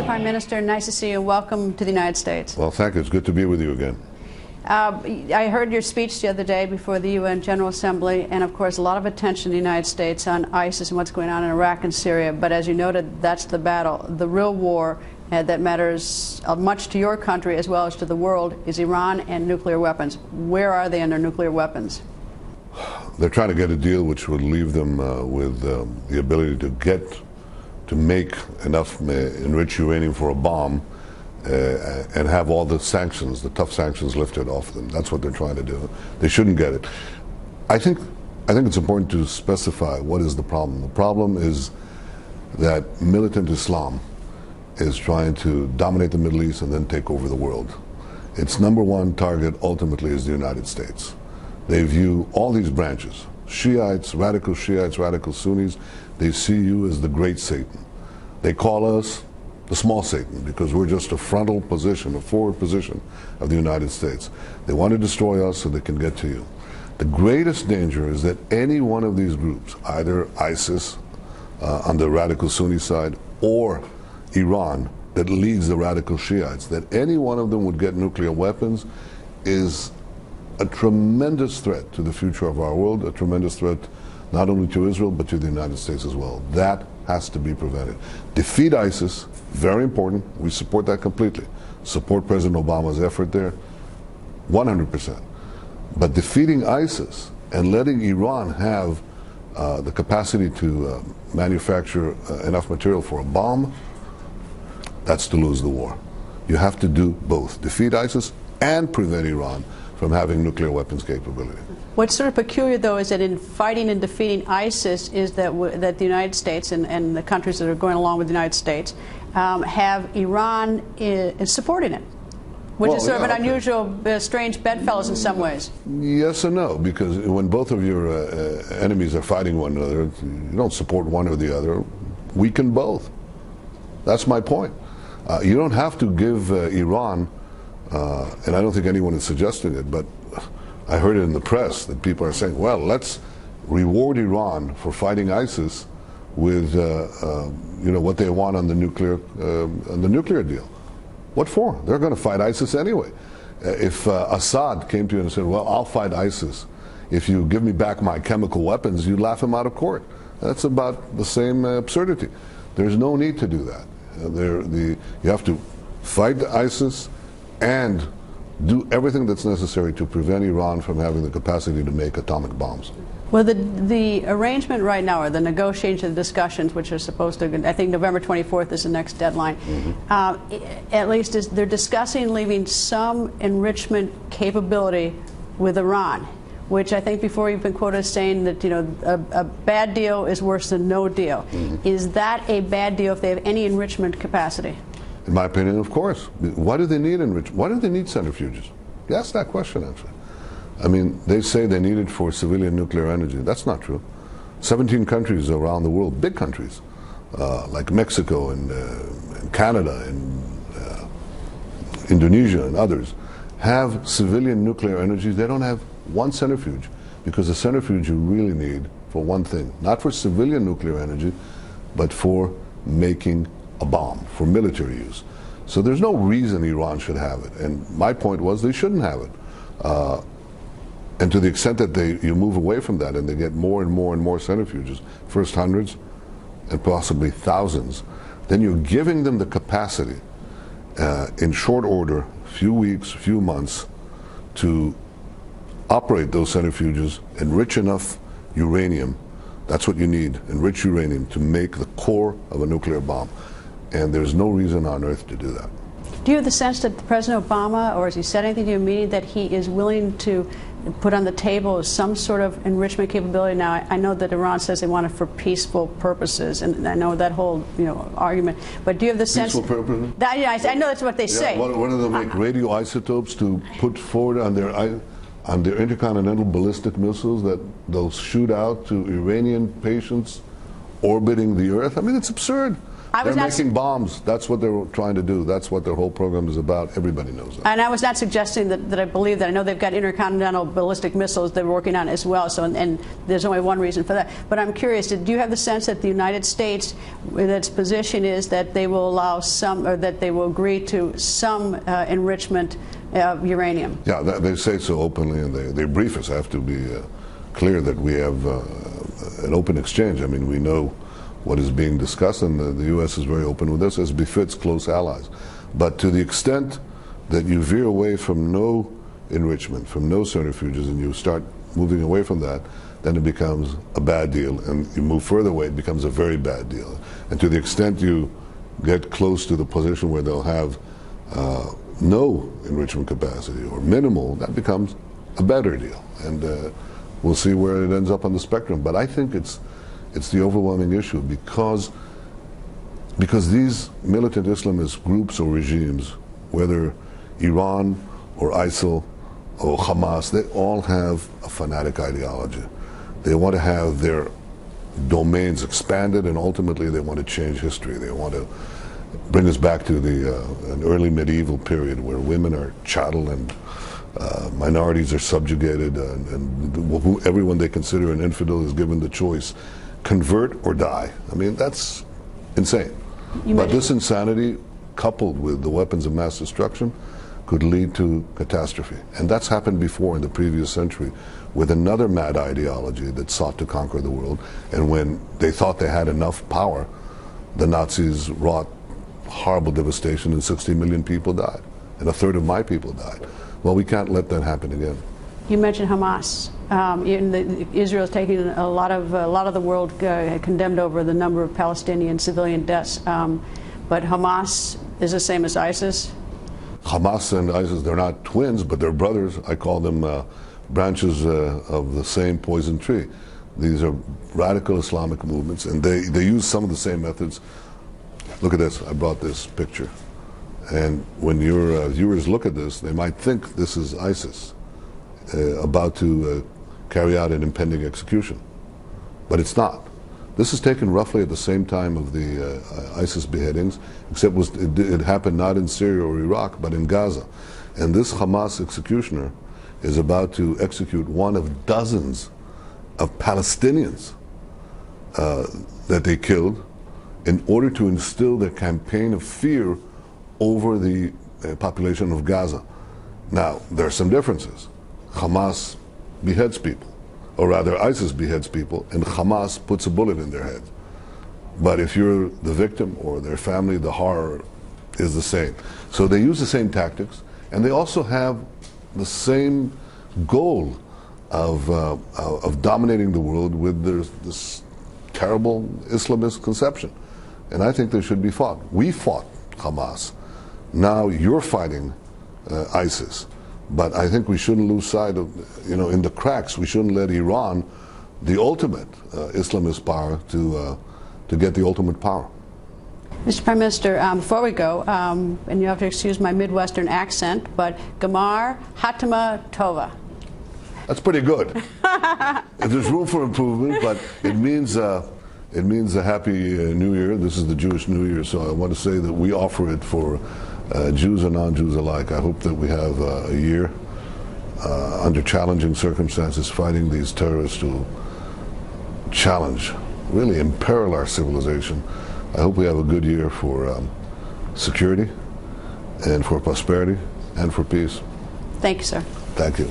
Mr. Prime Minister, nice to see you. Welcome to the United States. Well, thank you. It's good to be with you again. I heard your speech the other day before the UN General Assembly, and of course a lot of attention in the United States on ISIS and what's going on in Iraq and Syria. But as you noted, that's the battle. The real war that matters much to your country as well as to the world is Iran and nuclear weapons. Where are they on their nuclear weapons? They're trying to get a deal which would leave them with the ability to make enough enriched uranium for a bomb and have all the sanctions, the tough sanctions, lifted off them. That's what they're trying to do. They shouldn't get it. I think it's important to specify what is the problem. The problem is that militant Islam is trying to dominate the Middle East and then take over the world. Its number one target ultimately is the United States. They view all these branches, Shiites, radical Sunnis, they see you as the great Satan. They call us the small Satan because we're just a frontal position, a forward position of the United States. They want to destroy us so they can get to you. The greatest danger is that any one of these groups, either ISIS on the radical Sunni side or Iran that leads the radical Shiites, that any one of them would get nuclear weapons is a tremendous threat to the future of our world, a tremendous threat not only to Israel but to the United States as well. That has to be prevented. Defeat ISIS, very important. We support that completely. Support President Obama's effort there, 100%. But defeating ISIS and letting Iran have the capacity to manufacture enough material for a bomb, that's to lose the war. You have to do both, defeat ISIS and prevent Iran from having nuclear weapons capability. What's sort of peculiar, though, is that in fighting and defeating ISIS is that the United States and the countries that are going along with the United States have Iran supporting it, which is sort of an unusual, strange bedfellows in some ways. Yes and no, because when both of your enemies are fighting one another, you don't support one or the other. Weaken both. That's my point. You don't have to give Iran, and I don't think anyone is suggesting it, but I heard it in the press that people are saying, well, let's reward Iran for fighting ISIS with what they want on the nuclear deal. What for? They're going to fight ISIS anyway. If Assad came to you and said, well, I'll fight ISIS if you give me back my chemical weapons, you'd laugh him out of court. That's about the same absurdity. There's no need to do that. You have to fight ISIS and do everything that's necessary to prevent Iran from having the capacity to make atomic bombs. Well, the arrangement right now, or the negotiations and discussions, which are supposed to, I think November 24th is the next deadline, at least they're discussing leaving some enrichment capability with Iran, which I think before you've been quoted as saying that, a bad deal is worse than no deal. Is that a bad deal if they have any enrichment capacity? In my opinion, of course. Why do they need enrichment? Why do they need centrifuges? You ask that question, actually. I mean, they say they need it for civilian nuclear energy. That's not true. 17 countries around the world, big countries, like Mexico and Canada and Indonesia and others, have civilian nuclear energy. They don't have one centrifuge, because the centrifuge you really need for one thing, not for civilian nuclear energy, but for making a bomb, for military use. So there's no reason Iran should have it. And my point was they shouldn't have it. And to the extent that you move away from that and they get more and more and more centrifuges, first hundreds and possibly thousands, then you're giving them the capacity in short order, few weeks, few months, to operate those centrifuges, enrich enough uranium. That's what you need, enriched uranium, to make the core of a nuclear bomb. And there's no reason on earth to do that. Do you have the sense that President Obama, or has he said anything to your meeting, that he is willing to put on the table some sort of enrichment capability? Now, I know that Iran says they want it for peaceful purposes, and I know that whole argument. But do you have the sense? Peaceful purposes? That, I know that's what they say. What do they make radioisotopes to put forward on their intercontinental ballistic missiles that they'll shoot out to Iranian patients orbiting the Earth? I mean, it's absurd. They're making bombs. That's what they're trying to do. That's what their whole program is about. Everybody knows that. And I was not suggesting that I believe that. I know they've got intercontinental ballistic missiles they're working on as well, so and there's only one reason for that. But I'm curious, do you have the sense that the United States, its position is that they will allow some, or that they will agree to some enrichment of uranium? Yeah, they say so openly, and they brief us. I have to be clear that we have an open exchange. I mean, we know what is being discussed, and the U.S. is very open with this, as befits close allies. But to the extent that you veer away from no enrichment, from no centrifuges, and you start moving away from that, then it becomes a bad deal. And you move further away, it becomes a very bad deal. And to the extent you get close to the position where they'll have no enrichment capacity or minimal, that becomes a better deal. And we'll see where it ends up on the spectrum. But I think it's the overwhelming issue, because these militant Islamist groups or regimes, whether Iran or ISIL or Hamas, they all have a fanatic ideology. They want to have their domains expanded, and ultimately they want to change history. They want to bring us back to an early medieval period where women are chattel and minorities are subjugated, and everyone they consider an infidel is given the choice: convert or die. I mean, that's insane. But this insanity, coupled with the weapons of mass destruction, could lead to catastrophe. And that's happened before in the previous century with another mad ideology that sought to conquer the world. And when they thought they had enough power, the Nazis wrought horrible devastation, and 60 million people died, and a third of my people died. Well, we can't let that happen again. You mentioned Hamas. Israel's taking a lot of the world condemned over the number of Palestinian civilian deaths. But Hamas is the same as ISIS? Hamas and ISIS, they're not twins, but they're brothers. I call them branches of the same poison tree. These are radical Islamic movements, and they use some of the same methods. Look at this. I brought this picture. And when your viewers look at this, they might think this is ISIS about to carry out an impending execution. But it's not. This is taken roughly at the same time of the ISIS beheadings, except it happened not in Syria or Iraq, but in Gaza. And this Hamas executioner is about to execute one of dozens of Palestinians that they killed in order to instill their campaign of fear over the population of Gaza. Now, there are some differences. Hamas beheads people, or rather ISIS beheads people, and Hamas puts a bullet in their head. But if you're the victim or their family, the horror is the same. So they use the same tactics, and they also have the same goal of dominating the world with this terrible Islamist conception. And I think they should be fought. We fought Hamas. Now you're fighting ISIS. But I think we shouldn't lose sight of, in the cracks, we shouldn't let Iran, the ultimate Islamist power, to get the ultimate power. Mr. Prime Minister, before we go, and you have to excuse my Midwestern accent, but Gamar Hatama Tova. That's pretty good. There's room for improvement, but it means a happy New Year. This is the Jewish New Year, so I want to say that we offer it for Jews and non-Jews alike. I hope that we have a year under challenging circumstances fighting these terrorists who challenge, really imperil our civilization. I hope we have a good year for security and for prosperity and for peace. Thank you, sir. Thank you.